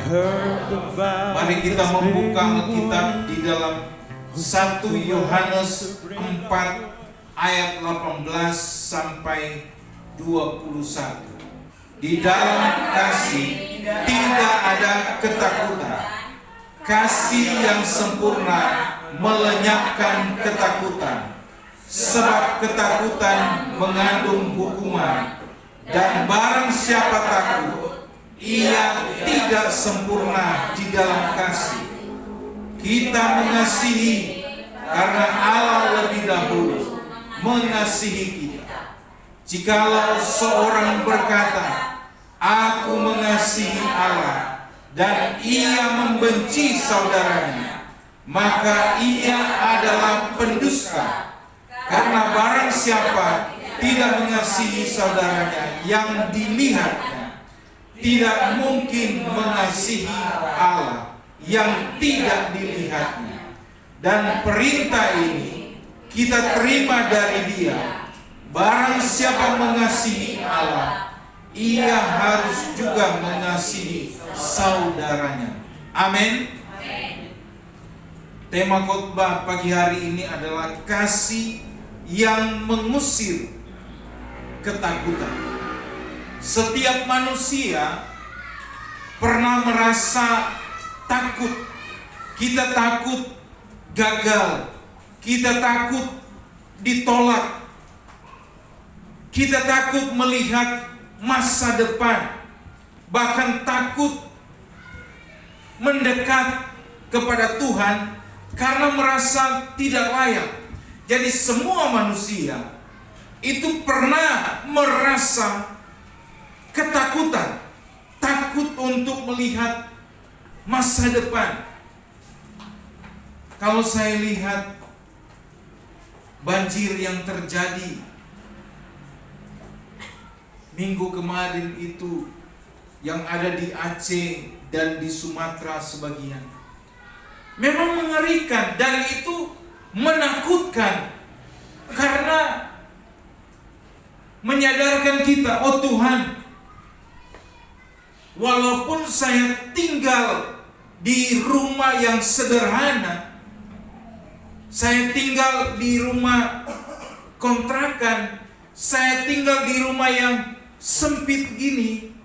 Mari kita membuka Alkitab di dalam 1 Yohanes 4 ayat 18 sampai 21. Di dalam kasih tidak ada ketakutan. Kasih yang sempurna melenyapkan ketakutan, sebab ketakutan mengandung hukuman, dan barang siapa takut, ia tidak sempurna di dalam kasih. Kita mengasihi karena Allah lebih dahulu mengasihi kita. Jikalau seorang berkata, "Aku mengasihi Allah," dan ia membenci saudaranya, maka ia adalah pendusta. Karena barang siapa tidak mengasihi saudaranya yang dilihatnya, tidak mungkin mengasihi Allah yang tidak dilihatnya. Dan perintah ini kita terima dari Dia: barang siapa mengasihi Allah, ia harus juga mengasihi saudaranya. Amin. Tema khotbah pagi hari ini adalah kasih yang mengusir ketakutan. Setiap manusia pernah merasa takut. Kita takut gagal, kita takut ditolak, kita takut melihat masa depan, bahkan takut mendekat kepada Tuhan karena merasa tidak layak. Jadi semua manusia itu pernah merasa ketakutan, takut untuk melihat masa depan. Kalau saya lihat banjir yang terjadi minggu kemarin itu, yang ada di Aceh dan di Sumatera sebagian, memang mengerikan dan itu menakutkan, karena menyadarkan kita, oh Tuhan, walaupun saya tinggal di rumah yang sederhana, saya tinggal di rumah kontrakan, saya tinggal di rumah yang sempit gini,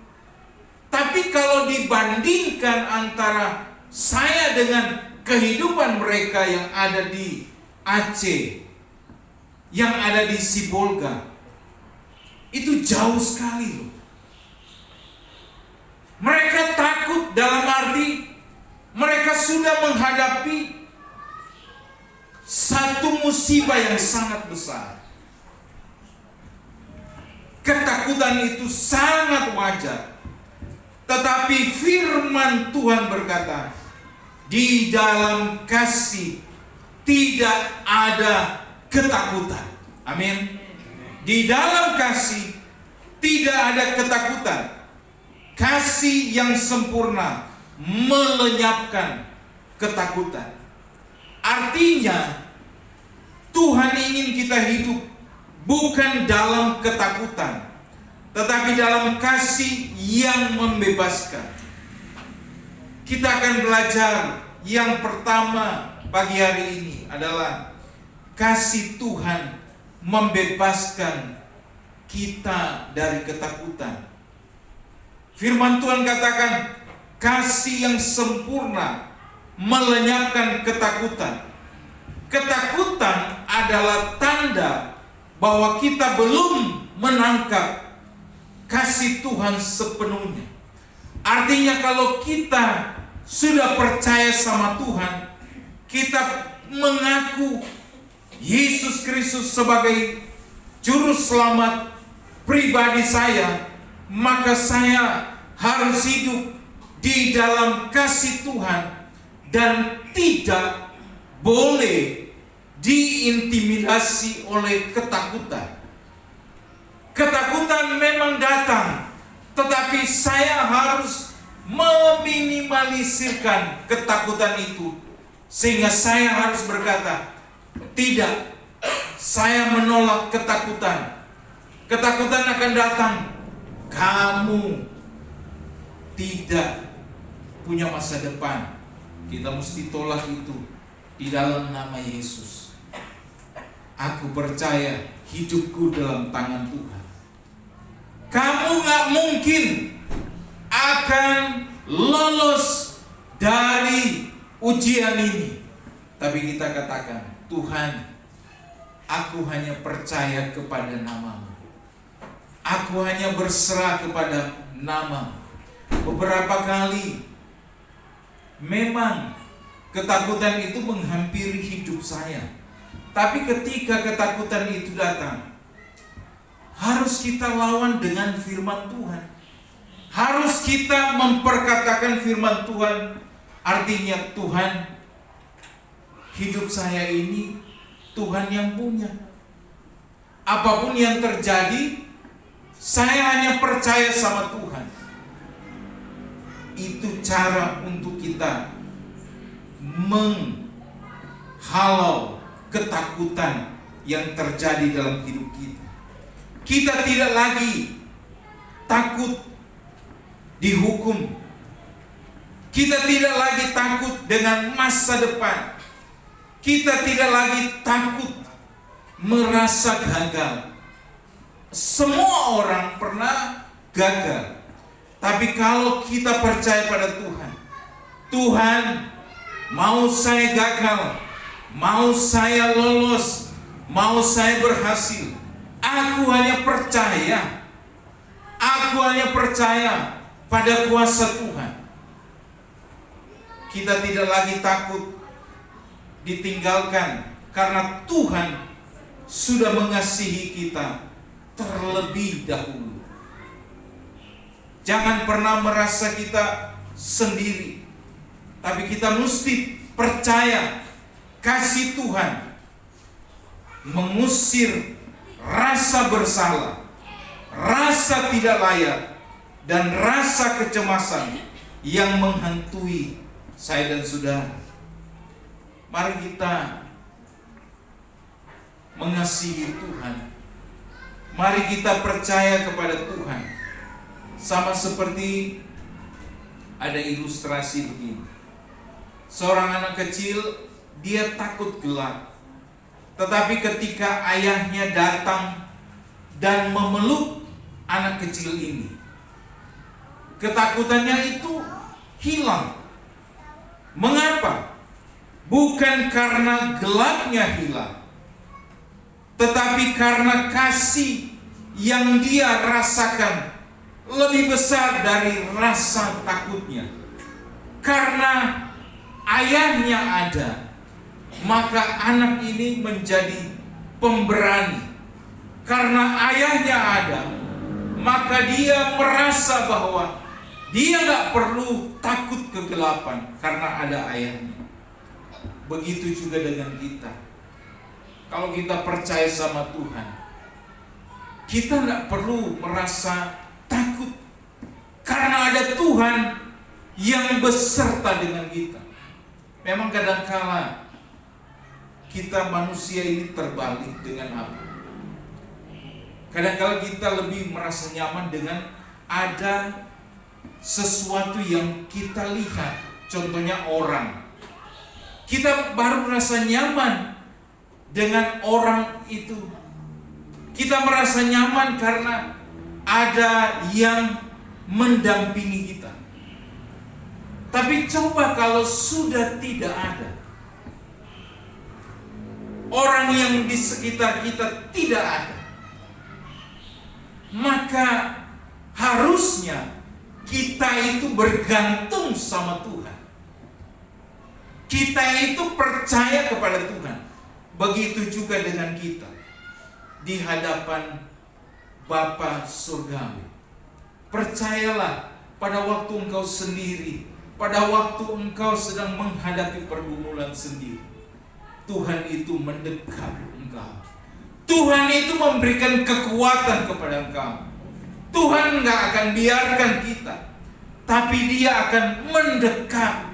tapi kalau dibandingkan antara saya dengan kehidupan mereka yang ada di Aceh, yang ada di Sibolga, itu jauh sekali loh. Mereka takut dalam arti mereka sudah menghadapi satu musibah yang sangat besar. Ketakutan itu sangat wajar. Tetapi firman Tuhan berkata, di dalam kasih tidak ada ketakutan. Amin. Di dalam kasih tidak ada ketakutan. Kasih yang sempurna melenyapkan ketakutan. Artinya Tuhan ingin kita hidup bukan dalam ketakutan, tetapi dalam kasih yang membebaskan. Kita akan belajar yang pertama pagi hari ini adalah kasih Tuhan membebaskan kita dari ketakutan. Firman Tuhan katakan, kasih yang sempurna melenyapkan ketakutan. Ketakutan adalah tanda bahwa kita belum menangkap kasih Tuhan sepenuhnya. Artinya kalau kita sudah percaya sama Tuhan, kita mengaku Yesus Kristus sebagai juru selamat pribadi saya, maka saya harus hidup di dalam kasih Tuhan dan tidak boleh diintimidasi oleh ketakutan. Ketakutan memang datang, tetapi saya harus meminimalisirkan ketakutan itu, sehingga saya harus berkata, tidak, saya menolak ketakutan. Ketakutan akan datang, kamu tidak punya masa depan, kita mesti tolak itu di dalam nama Yesus. Aku percaya hidupku dalam tangan Tuhan. Kamu gak mungkin akan lolos dari ujian ini. Tapi kita katakan, Tuhan, aku hanya percaya kepada nama-Mu. Aku hanya berserah kepada nama. Beberapa kali memang ketakutan itu menghampiri hidup saya. Tapi ketika ketakutan itu datang, harus kita lawan dengan firman Tuhan. Harus kita memperkatakan firman Tuhan. Artinya, Tuhan, hidup saya ini Tuhan yang punya. Apapun yang terjadi, saya hanya percaya sama Tuhan. Itu cara untuk kita menghalau ketakutan yang terjadi dalam hidup kita. Kita tidak lagi takut dihukum. Kita tidak lagi takut dengan masa depan. Kita tidak lagi takut merasa gagal. Semua orang pernah gagal. Tapi kalau kita percaya pada Tuhan, Tuhan, mau saya gagal, mau saya lolos, mau saya berhasil, aku hanya percaya. Aku hanya percaya pada kuasa Tuhan. Kita tidak lagi takut ditinggalkan, karena Tuhan sudah mengasihi kita terlebih dahulu. Jangan pernah merasa kita sendiri, tapi kita mesti percaya kasih Tuhan mengusir rasa bersalah, rasa tidak layak, dan rasa kecemasan yang menghantui saya dan saudara. Mari kita mengasihi Tuhan. Mari kita percaya kepada Tuhan. Sama seperti ada ilustrasi begini. Seorang anak kecil, dia takut gelap. Tetapi ketika ayahnya datang dan memeluk anak kecil ini, ketakutannya itu hilang. Mengapa? Bukan karena gelapnya hilang, tetapi karena kasih yang dia rasakan lebih besar dari rasa takutnya. Karena ayahnya ada, maka anak ini menjadi pemberani. Karena ayahnya ada, maka dia merasa bahwa dia gak perlu takut kegelapan karena ada ayahnya. Begitu juga dengan kita. Kalau kita percaya sama Tuhan, kita gak perlu merasa takut, karena ada Tuhan yang beserta dengan kita. Memang kadangkala kita manusia ini terbalik dengan apa? Kadangkala kita lebih merasa nyaman dengan ada sesuatu yang kita lihat. Contohnya orang. Kita baru merasa nyaman dengan orang itu. Kita merasa nyaman karena ada yang mendampingi kita. Tapi coba kalau sudah tidak ada, orang yang di sekitar kita tidak ada, maka harusnya kita itu bergantung sama Tuhan. Kita itu percaya kepada Tuhan. Begitu juga dengan kita di hadapan Bapa Surgawi. Percayalah, pada waktu engkau sendiri, pada waktu engkau sedang menghadapi pergumulan sendiri, Tuhan itu mendekat engkau. Tuhan itu memberikan kekuatan kepada engkau. Tuhan gak akan biarkan kita, tapi Dia akan mendekat.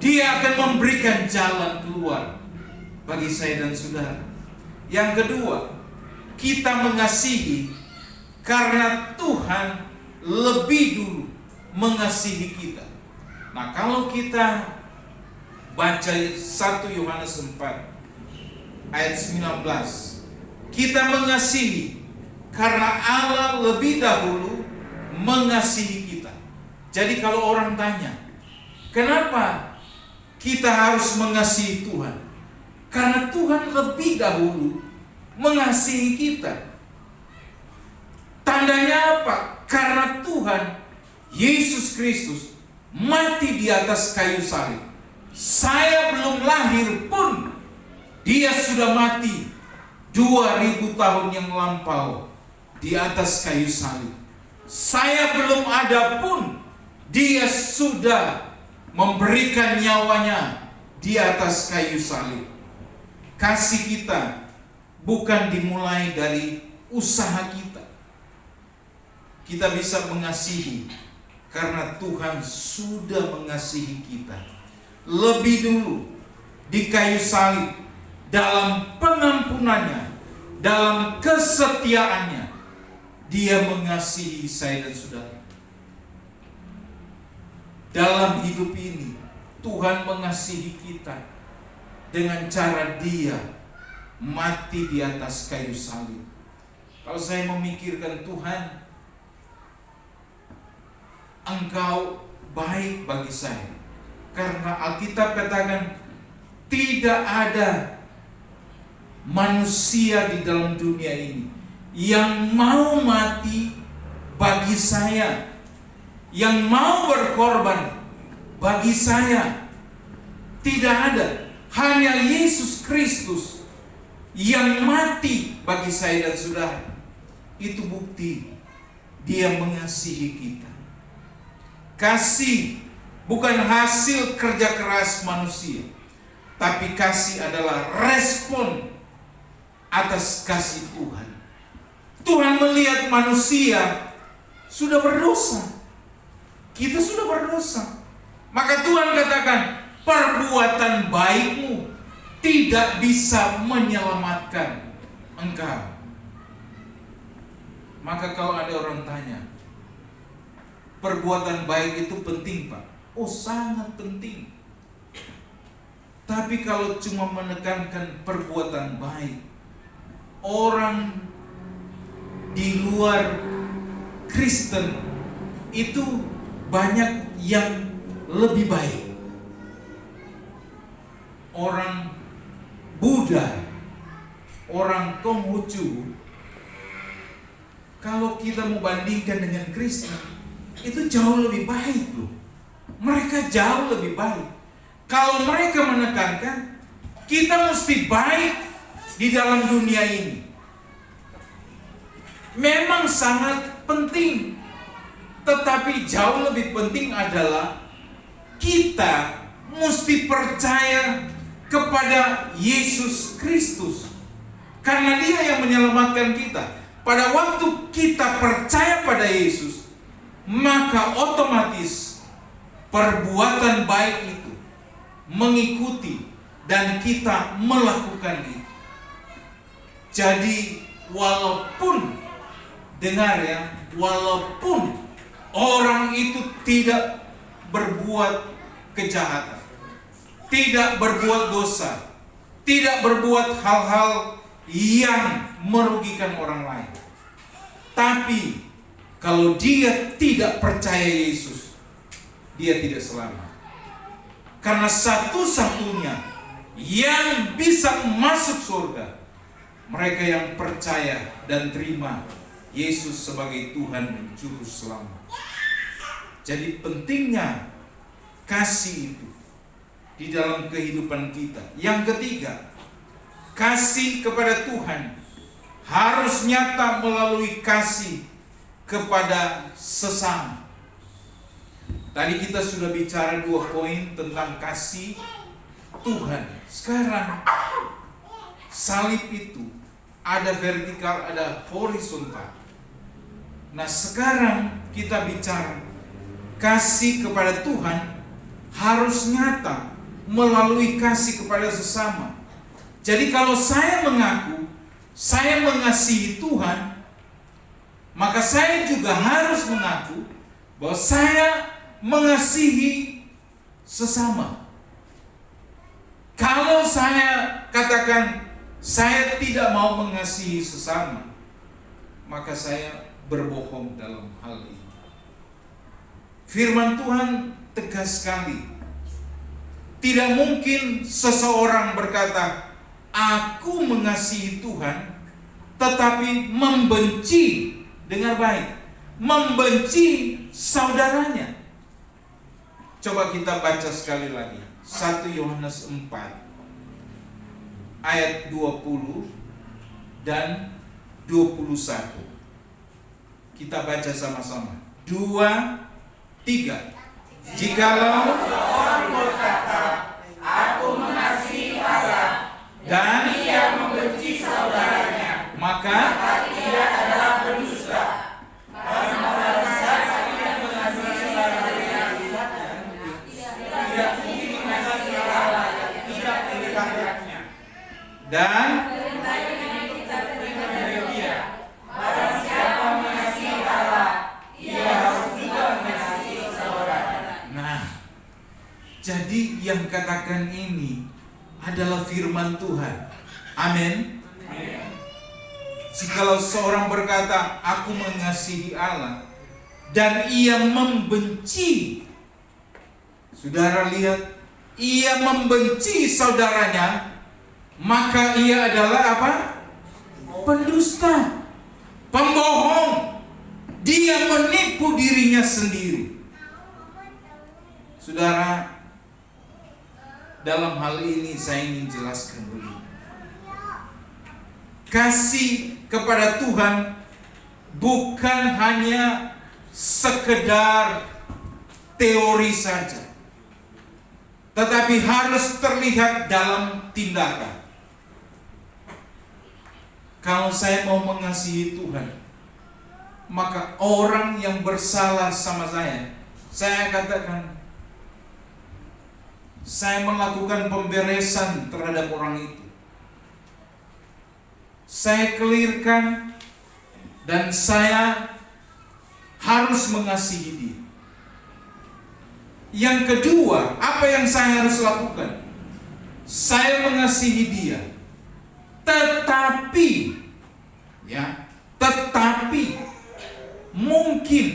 Dia akan memberikan jalan keluar bagi saya dan saudara. Yang kedua, kita mengasihi karena Tuhan lebih dulu mengasihi kita. Nah, kalau kita baca 1 Yohanes 4 ayat 19, kita mengasihi karena Allah lebih dahulu mengasihi kita. Jadi kalau orang tanya, kenapa kita harus mengasihi Tuhan? Karena Tuhan lebih dahulu mengasihi kita. Tandanya apa? Karena Tuhan Yesus Kristus mati di atas kayu salib. Saya belum lahir pun Dia sudah mati 2000 tahun yang lampau di atas kayu salib. Saya belum ada pun Dia sudah memberikan nyawanya di atas kayu salib. Kasih kita bukan dimulai dari usaha kita. Kita bisa mengasihi karena Tuhan sudah mengasihi kita lebih dulu di kayu salib, dalam pengampunannya, dalam kesetiaannya. Dia mengasihi saya dan saudara. Dalam hidup ini Tuhan mengasihi kita dengan cara Dia mati di atas kayu salib. Kalau saya memikirkan, Tuhan, Engkau baik bagi saya, karena Alkitab katakan tidak ada manusia di dalam dunia ini yang mau mati bagi saya, yang mau berkorban bagi saya. Tidak ada, hanya Yesus Kristus yang mati bagi saya dan saudara. Itu bukti Dia mengasihi kita. Kasih bukan hasil kerja keras manusia, tapi kasih adalah respon atas kasih Tuhan. Tuhan melihat manusia sudah berdosa. Kita sudah berdosa. Maka Tuhan katakan, perbuatan baikmu tidak bisa menyelamatkan engkau. Maka kalau ada orang tanya, perbuatan baik itu penting, Pak? Oh, sangat penting. Tapi kalau cuma menekankan perbuatan baik, orang di luar Kristen itu banyak yang lebih baik. Orang Buddha, orang Konghucu, kalau kita mau bandingkan dengan Kristen, itu jauh lebih baik loh. Mereka jauh lebih baik. Kalau mereka menekankan kita mesti baik di dalam dunia ini, memang sangat penting. Tetapi jauh lebih penting adalah kita mesti percaya kepada Yesus Kristus, karena Dia yang menyelamatkan kita. Pada waktu kita percaya pada Yesus, maka otomatis perbuatan baik itu mengikuti dan kita melakukan itu. Jadi walaupun, dengar ya, walaupun orang itu tidak berbuat kejahatan, tidak berbuat dosa, tidak berbuat hal-hal yang merugikan orang lain, tapi kalau dia tidak percaya Yesus, dia tidak selamat. Karena satu-satunya yang bisa masuk surga, mereka yang percaya dan terima Yesus sebagai Tuhan dan Juru Selamat. Jadi pentingnya kasih itu di dalam kehidupan kita. Yang ketiga, kasih kepada Tuhan harus nyata melalui kasih kepada sesama. Tadi kita sudah bicara 2 poin tentang kasih Tuhan. Sekarang salib itu ada vertikal, ada horizontal. Nah, sekarang kita bicara kasih kepada Tuhan harus nyata melalui kasih kepada sesama. Jadi kalau saya mengaku saya mengasihi Tuhan, maka saya juga harus mengaku bahwa saya mengasihi sesama. Kalau saya katakan saya tidak mau mengasihi sesama, maka saya berbohong dalam hal ini. Firman Tuhan tegas sekali. Tidak mungkin seseorang berkata, aku mengasihi Tuhan, tetapi membenci, dengar baik, membenci saudaranya. Coba kita baca sekali lagi 1 Yohanes 4 ayat 20 dan 21. Kita baca sama-sama. 2, 3. Jikalau seorang berkata, aku mengasihi Allah, dan ia membenci saudaranya, maka ia adalah pendusta. Karena barang siapa yang mengasihi saudaranya, tidak mungkin mengasihi Allah yang tidak melihatnya. dan Kita terima dari Dia. Barang siapa mengasihi Allah, ia harus juga mengasihi saudaranya. nah, jadi yang katakan ini adalah firman Tuhan. Amin. Jikalau seorang berkata, aku mengasihi Allah, dan ia membenci, saudara lihat, ia membenci saudaranya, maka ia adalah apa? Pendusta, pembohong. Dia menipu dirinya sendiri. Saudara, dalam hal ini saya ingin jelaskan begini. Kasih kepada Tuhan bukan hanya sekedar teori saja, tetapi harus terlihat dalam tindakan. Kalau saya mau mengasihi Tuhan, maka orang yang bersalah sama saya katakan, saya melakukan pemberesan terhadap orang itu. Saya clearkan, dan saya harus mengasihi dia. Yang kedua, apa yang saya harus lakukan? Saya mengasihi dia. Tetapi mungkin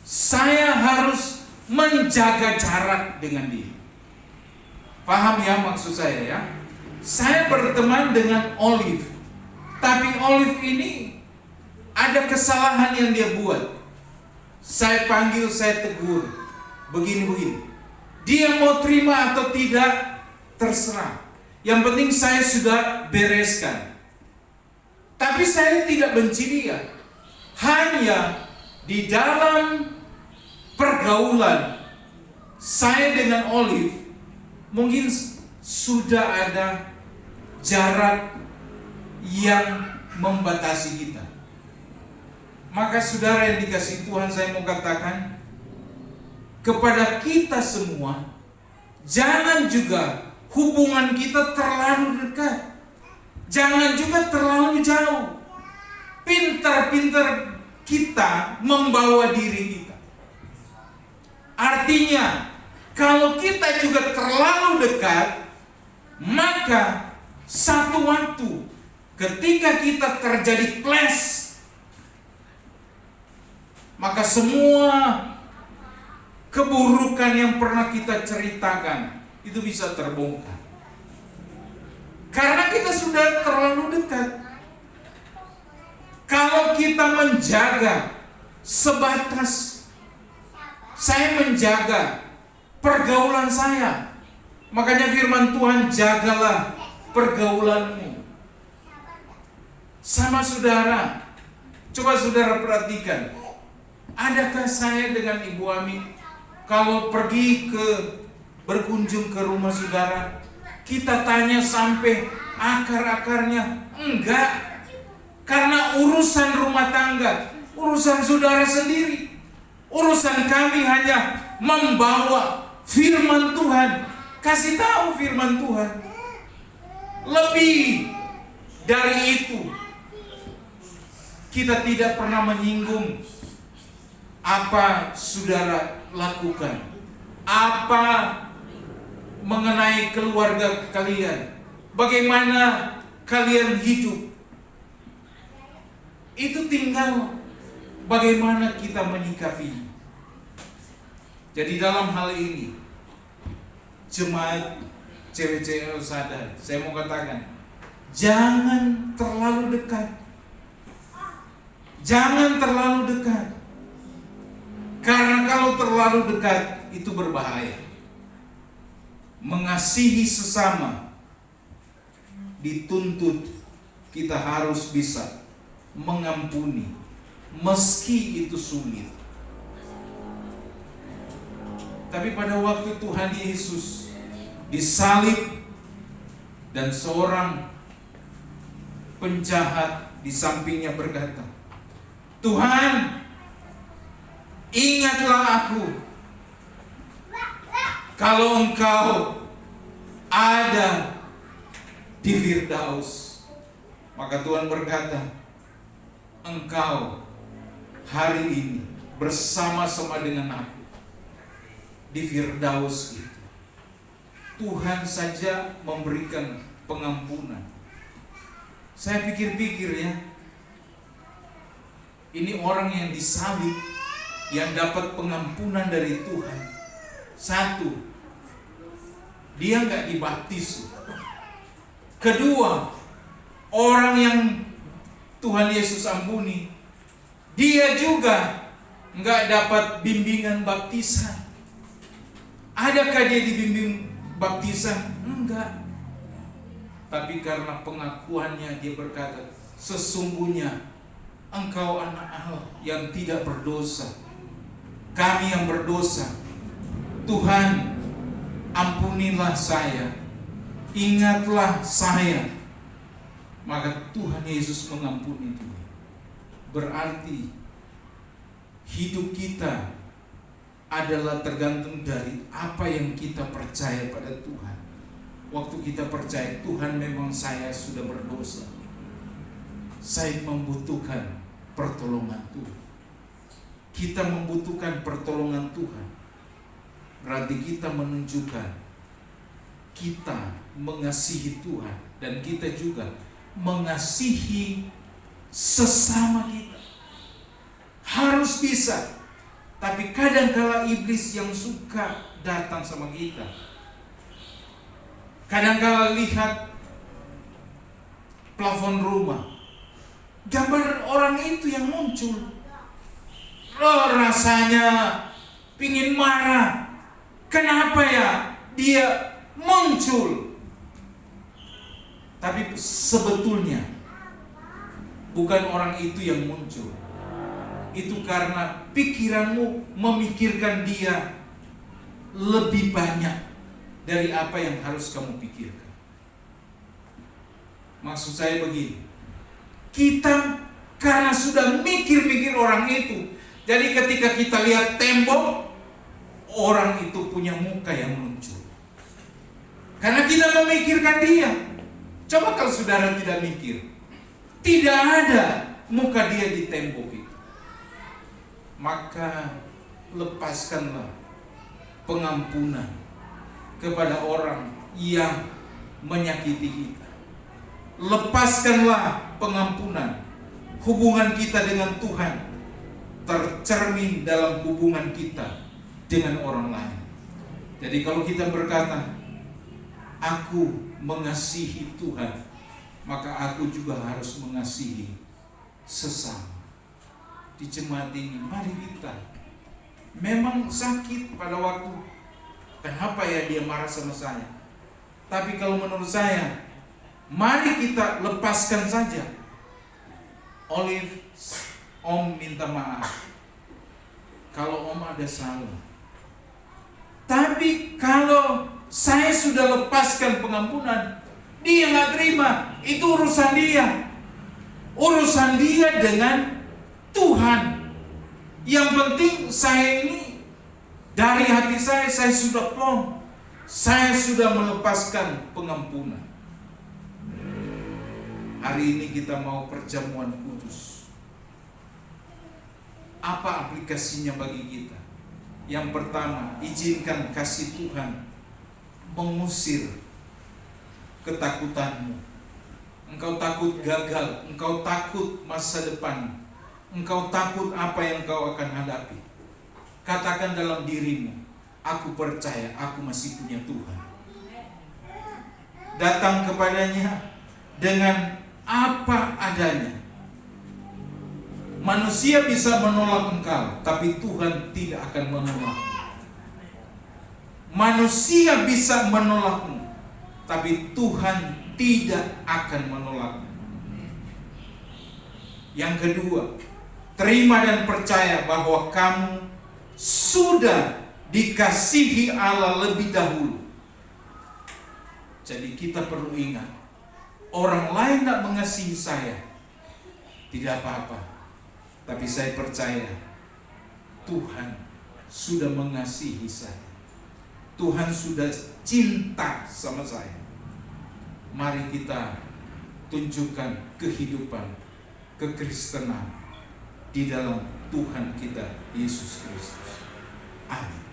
saya harus menjaga jarak dengan dia. Paham ya maksud saya ya? Saya berteman dengan Olive, tapi Olive ini ada kesalahan yang dia buat. Saya panggil, saya tegur, begini. Dia mau terima atau tidak, terserah. Yang penting saya sudah bereskan. Tapi saya tidak benci dia. Hanya di dalam pergaulan saya dengan Olive, mungkin sudah ada jarak yang membatasi kita. Maka saudara yang dikasihi Tuhan, saya mau katakan kepada kita semua, jangan juga hubungan kita terlalu dekat, jangan juga terlalu jauh. Pintar-pintar kita membawa diri kita. Artinya, kalau kita juga terlalu dekat, maka satu waktu ketika kita terjadi clash, maka semua keburukan yang pernah kita ceritakan itu bisa terbongkar. Karena kita sudah terlalu dekat. Kalau kita menjaga sebatas, saya menjaga pergaulan saya. Makanya firman Tuhan, jagalah pergaulanmu sama saudara. Coba saudara perhatikan, adakah saya dengan Ibu Ami kalau pergi berkunjung ke rumah saudara, kita tanya sampai akar-akarnya? Enggak. Karena urusan rumah tangga, urusan saudara sendiri. Urusan kami hanya membawa firman Tuhan, kasih tahu firman Tuhan. Lebih dari itu, kita tidak pernah menyinggung apa saudara lakukan, Apa mengenai keluarga kalian? Bagaimana kalian hidup? Itu tinggal bagaimana kita menyikapi. Jadi dalam hal ini, jemaat cewek-cewek sadar, saya mau katakan, jangan terlalu dekat. Jangan terlalu dekat. Karena kalau terlalu dekat itu berbahaya. Mengasihi sesama dituntut kita harus bisa mengampuni meski itu sulit. Tapi pada waktu Tuhan Yesus disalib dan seorang penjahat di sampingnya berkata, "Tuhan, ingatlah aku kalau Engkau ada di Firdaus." Maka Tuhan berkata, "Engkau hari ini bersama-sama dengan aku di Firdaus itu." Tuhan saja memberikan pengampunan. Saya pikir-pikir ya, ini orang yang disalib, yang dapat pengampunan dari Tuhan. Satu, dia nggak dibaptis. Kedua, orang yang Tuhan Yesus ampuni, dia juga nggak dapat bimbingan baptisan. Adakah dia dibimbing baptisan? Enggak. Tapi karena pengakuannya dia berkata, "Sesungguhnya Engkau anak Allah yang tidak berdosa, kami yang berdosa. Tuhan, ampunilah saya, ingatlah saya." Maka Tuhan Yesus mengampuni dia. Berarti hidup kita adalah tergantung dari apa yang kita percaya pada Tuhan. Waktu kita percaya Tuhan, memang saya sudah berdosa, saya membutuhkan pertolongan Tuhan. Kita membutuhkan pertolongan Tuhan, berarti kita menunjukkan kita mengasihi Tuhan, dan kita juga mengasihi sesama kita. Harus bisa. Tapi kadangkala iblis yang suka datang sama kita. Kadangkala lihat plafon rumah, gambar orang itu yang muncul. Rasanya pingin marah. Kenapa ya dia muncul? Tapi sebetulnya bukan orang itu yang muncul. Itu karena pikiranmu memikirkan dia lebih banyak dari apa yang harus kamu pikirkan. Maksud saya begini, kita karena sudah mikir-mikir orang itu, jadi ketika kita lihat tembok, orang itu punya muka yang muncul. Karena kita memikirkan dia. Coba kalau saudara tidak mikir, tidak ada muka dia di tembok itu. Maka lepaskanlah pengampunan kepada orang yang menyakiti kita. Lepaskanlah pengampunan. Hubungan kita dengan Tuhan tercermin dalam hubungan kita dengan orang lain. Jadi kalau kita berkata, "Aku mengasihi Tuhan," maka aku juga harus mengasihi sesama. Di jemaat ini, mari kita, memang sakit pada waktu, kenapa ya dia marah sama saya? Tapi kalau menurut saya, mari kita lepaskan saja. Olive, Om minta maaf kalau Om ada salah. Tapi kalau saya sudah lepaskan pengampunan, dia nggak terima, itu urusan dia. Urusan dia dengan Tuhan. Yang penting saya ini dari hati saya sudah plong. Saya sudah melepaskan pengampunan. Hari ini kita mau perjamuan kudus. Apa aplikasinya bagi kita? Yang pertama, izinkan kasih Tuhan mengusir ketakutanmu. Engkau takut gagal, engkau takut masa depan, engkau takut apa yang engkau akan hadapi. Katakan dalam dirimu, aku percaya aku masih punya Tuhan. Datang kepadanya dengan apa adanya. Manusia bisa menolak engkau, tapi Tuhan tidak akan menolak. Manusia bisa menolakmu, tapi Tuhan tidak akan menolakmu. Yang kedua, terima dan percaya bahwa kamu sudah dikasihi Allah lebih dahulu. Jadi kita perlu ingat, orang lain tidak mengasihi saya, tidak apa-apa. Tapi saya percaya Tuhan sudah mengasihi saya. Tuhan sudah cinta sama saya. Mari kita tunjukkan kehidupan kekristenan di dalam Tuhan kita Yesus Kristus. Amin.